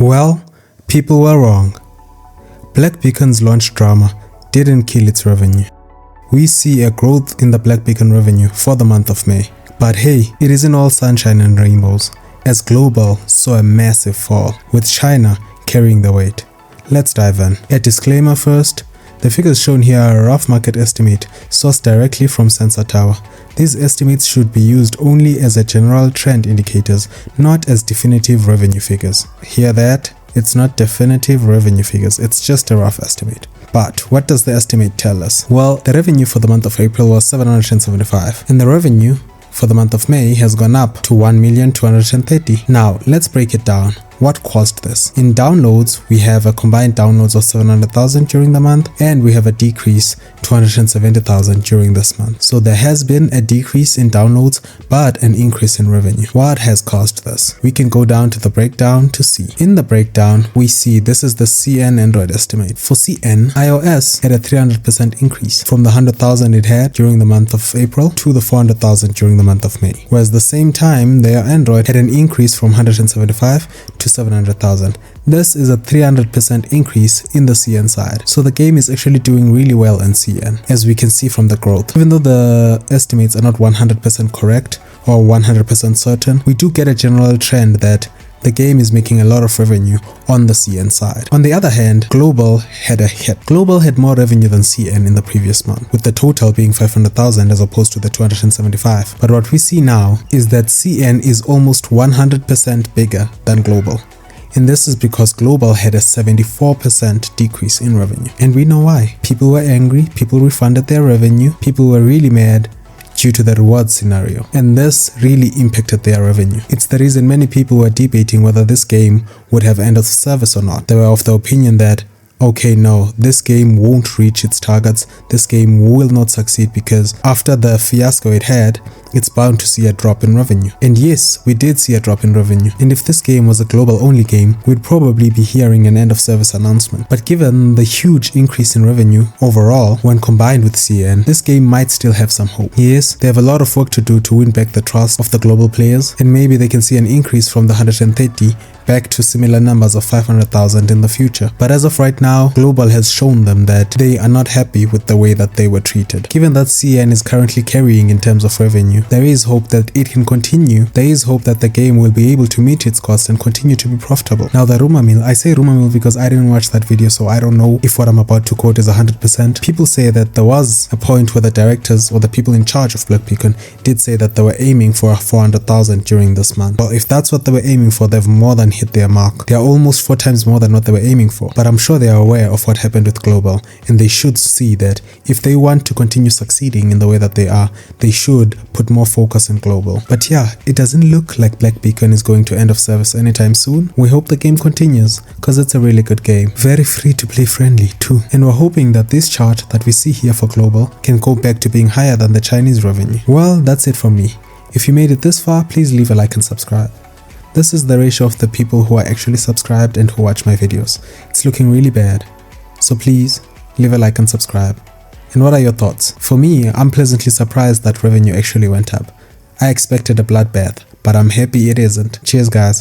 Well, people were wrong. Black Beacon's launch drama didn't kill its revenue. We see a growth in the Black Beacon revenue for the month of May. But hey, it isn't all sunshine and rainbows, as Global saw a massive fall, with China carrying the weight. Let's dive in. A disclaimer first. The figures shown here are a rough market estimate sourced directly from Sensor Tower. These estimates should be used only as a general trend indicators, not as definitive revenue figures. Hear that? It's not definitive revenue figures, it's just a rough estimate. But what does the estimate tell us? Well, the revenue for the month of April was 775, and the revenue for the month of May has gone up to 1,230,000. Now, let's break it down. What caused this? In downloads, we have a combined downloads of 700,000 during the month, and we have a decrease 270,000 during this month. So there has been a decrease in downloads, but an increase in revenue. What has caused this? We can go down to the breakdown to see. In the breakdown, we see this is the CN Android estimate. For CN, iOS had a 300% increase from the 100,000 it had during the month of April to the 400,000 during the month of May. Whereas the same time, their Android had an increase from 175 to 700,000. This is a 300% increase in the CN side. So the game is actually doing really well in CN, as we can see from the growth. Even though the estimates are not 100% correct or 100% certain, we do get a general trend that the game is making a lot of revenue on the CN side. On the other hand, Global had a hit. Global had more revenue than CN in the previous month, with the total being 500,000 as opposed to the 275. But what we see now is that CN is almost 100% bigger than Global. And this is because Global had a 74% decrease in revenue. And we know why. People were angry, people refunded their revenue, people were really mad due to the reward scenario, and this really impacted their revenue. It's the reason many people were debating whether this game would have end of service or not. They were of the opinion that, okay, no, this game won't reach its targets, this game will not succeed because after the fiasco it had, it's bound to see a drop in revenue. And yes, we did see a drop in revenue. And if this game was a global only game, we'd probably be hearing an end of service announcement. But given the huge increase in revenue overall, when combined with CN, this game might still have some hope. Yes, they have a lot of work to do to win back the trust of the global players, and maybe they can see an increase from the 130 back to similar numbers of 500,000 in the future. But as of right now, Global has shown them that they are not happy with the way that they were treated. Given that CN is currently carrying in terms of revenue, there is hope that it can continue. There is hope that the game will be able to meet its costs and continue to be profitable. Now the rumor mill, I say rumor mill because I didn't watch that video, so I don't know if what I'm about to quote is 100%. People say that there was a point where the directors or the people in charge of Black Beacon did say that they were aiming for 400,000 during this month. Well, if that's what they were aiming for, they've more than hit their mark. They are almost 4 times more than what they were aiming for. But I'm sure they are aware of what happened with Global, and they should see that if they want to continue succeeding in the way that they are, they should put more focus in Global. But yeah, it doesn't look like Black Beacon is going to end of service anytime soon. We hope the game continues, because it's a really good game. Very free to play friendly too. And we're hoping that this chart that we see here for Global can go back to being higher than the Chinese revenue. Well, that's it from me. If you made it this far, please leave a like and subscribe. This is the ratio of the people who are actually subscribed and who watch my videos. It's looking really bad. So please, leave a like and subscribe. And what are your thoughts? For me, I'm pleasantly surprised that revenue actually went up. I expected a bloodbath, but I'm happy it isn't. Cheers guys.